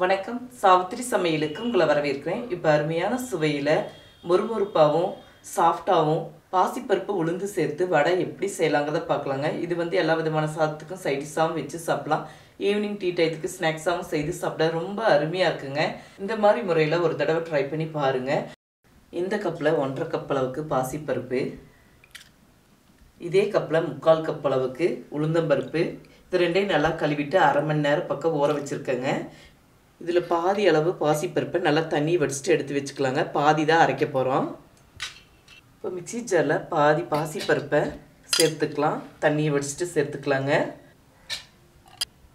வணக்கம். சாவித்திரி சமையலுக்கு உங்களை வரவேற்கிறேன். இப்போ அருமையான சுவையில் மொறுமொறுப்பாகவும் சாஃப்டாகவும் பாசிப்பருப்பு உளுந்து சேர்த்து வடை எப்படி செய்யலாங்கிறத பார்க்கலாங்க. இது எல்லா விதமான சாதத்துக்கும் சைடிஷாகவும் வச்சு சாப்பிடலாம். ஈவினிங் டீ டயத்துக்கு ஸ்நாக்ஸாகவும் செய்து சாப்பிட ரொம்ப அருமையாக இருக்குங்க. இந்த மாதிரி முறையில் ஒரு தடவை ட்ரை பண்ணி பாருங்கள். இந்த கப்பில் 1.5 கப் அளவுக்கு பாசிப்பருப்பு, இதே கப்பில் 3/4 கப் அளவுக்கு உளுந்தம்பருப்பு, இது ரெண்டையும் நல்லா கழுவிட்டு அரை மணி நேரம் பக்கம் ஊற வச்சுருக்கேங்க. இதில் பாதி அளவு பாசிப்பருப்பை நல்லா தண்ணி வடிச்சிட்டு எடுத்து வச்சுக்கலாங்க. பாதி தான் அரைக்க போகிறோம். இப்போ மிக்ஸி ஜாரில் பாதி பாசிப்பருப்பை சேர்த்துக்கலாம். தண்ணியை வடிச்சிட்டு சேர்த்துக்கலாங்க.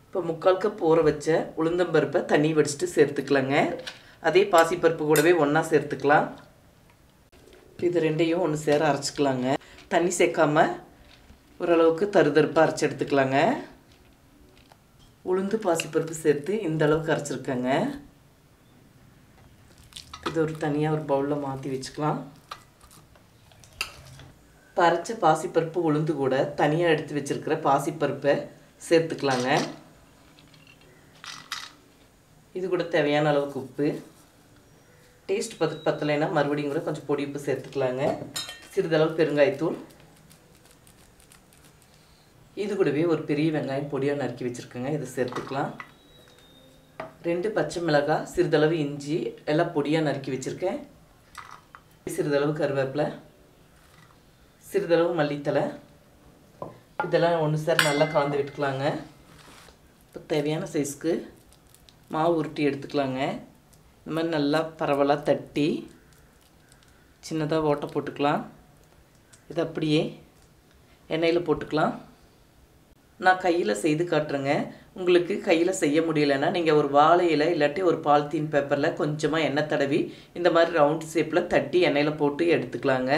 இப்போ 3/4 கப் ஊற வச்ச உளுந்தம்பருப்பை தண்ணி வடிச்சிட்டு சேர்த்துக்கலாங்க. அதே பாசிப்பருப்பு கூடவே ஒன்றா சேர்த்துக்கலாம். இது ரெண்டையும் ஒன்று சேர அரைச்சிக்கலாங்க. தண்ணி சேர்க்காமல் ஓரளவுக்கு தருதருப்பாக அரைச்சி எடுத்துக்கலாங்க. உளுந்து பாசிப்பருப்பு சேர்த்து இந்த அளவுக்கு அரைச்சிருக்கேங்க. இது தனியாக ஒரு பவுலில் மாற்றி வச்சுக்கலாம். இப்போ அரைச்ச பாசிப்பருப்பு உளுந்து கூட தனியாக எடுத்து வச்சுருக்கிற பாசிப்பருப்பை சேர்த்துக்கலாங்க. இது கூட தேவையான அளவுக்கு உப்பு, டேஸ்ட் பத்தலைன்னா மறுபடியும் கூட கொஞ்சம் பொடி உப்பு சேர்த்துக்கலாங்க. சிறிதளவு பெருங்காயத்தூள், இது கூடவே ஒரு பெரிய வெங்காயம் பொடியாக நறுக்கி வச்சுருக்கேங்க. இதை சேர்த்துக்கலாம். 2 பச்சை மிளகாய், சிறிதளவு இஞ்சி எல்லாம் பொடியாக நறுக்கி வச்சுருக்கேன். சிறிதளவு கருவேப்பிலை, சிறிதளவு மல்லித்தலை, இதெல்லாம் ஒன்று சேர நல்லா கலந்து விட்டுக்கலாங்க. இப்போ தேவையான சைஸ்க்கு மாவு உருட்டி எடுத்துக்கலாங்க. இந்த மாதிரி நல்லா பரவலாக தட்டி சின்னதாக ஓட்டை போட்டுக்கலாம். இதை அப்படியே எண்ணெயில் போட்டுக்கலாம். நான் கையில் செய்து காட்டுறேங்க. உங்களுக்கு கையில் செய்ய முடியலைன்னா நீங்கள் ஒரு வாழை இலை இல்லாட்டி ஒரு பாலித்தீன் பேப்பரில் கொஞ்சமாக எண்ணெய் தடவி இந்த மாதிரி ரவுண்ட் ஷேப்பில் தட்டி எண்ணெயில் போட்டு எடுத்துக்கலாங்க.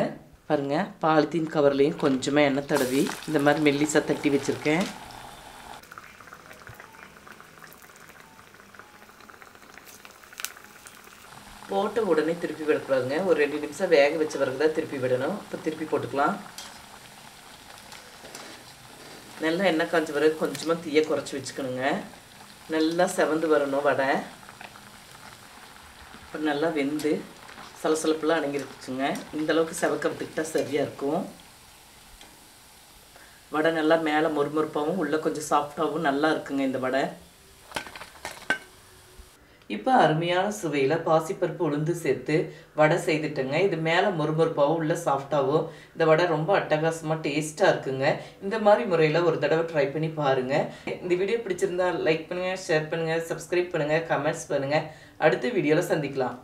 பாருங்கள், பாலித்தீன் கவர்லேயும் கொஞ்சமாக எண்ணெய் தடவி இந்த மாதிரி மெல்லிசாக தட்டி வச்சுருக்கேன். போட்ட உடனே திருப்பி விடக்கூடாதுங்க. ஒரு 2 நிமிஷம் வேக வச்ச பிறகு தான் திருப்பி விடணும். இப்போ திருப்பி போட்டுக்கலாம். நல்லா எண்ணெய் காய்ச்ச பிறகு கொஞ்சமாக தீயை குறைச்சி வச்சுக்கணுங்க. நல்லா செவந்து வரணும் வடை. இப்போ நல்லா வெந்து சலசலப்பெல்லாம் அடங்கிருச்சுங்க. இந்தளவுக்கு செவக்க விட்டுக்கிட்டால் சரியாக இருக்கும். வடை நல்லா மேலே மொறுமொறுப்பாகவும் உள்ளே கொஞ்சம் சாஃப்டாகவும் நல்லா இருக்குங்க இந்த வடை. இப்போ அருமையான சுவையில் பாசிப்பருப்பு உளுந்து சேர்த்து வடை செய்துட்டேங்க. இது மேலே மொறுமொறுப்பாகவும் உள்ள சாஃப்டாகவும் இந்த வடை ரொம்ப அட்டகாசமாக டேஸ்ட்டாக இருக்குங்க. இந்த மாதிரி முறையில் ஒரு தடவை ட்ரை பண்ணி பாருங்கள். இந்த வீடியோ பிடிச்சிருந்தா லைக் பண்ணுங்கள், ஷேர் பண்ணுங்கள், சப்ஸ்கிரைப் பண்ணுங்கள், கமெண்ட்ஸ் பண்ணுங்கள். அடுத்த வீடியோவில் சந்திக்கலாம்.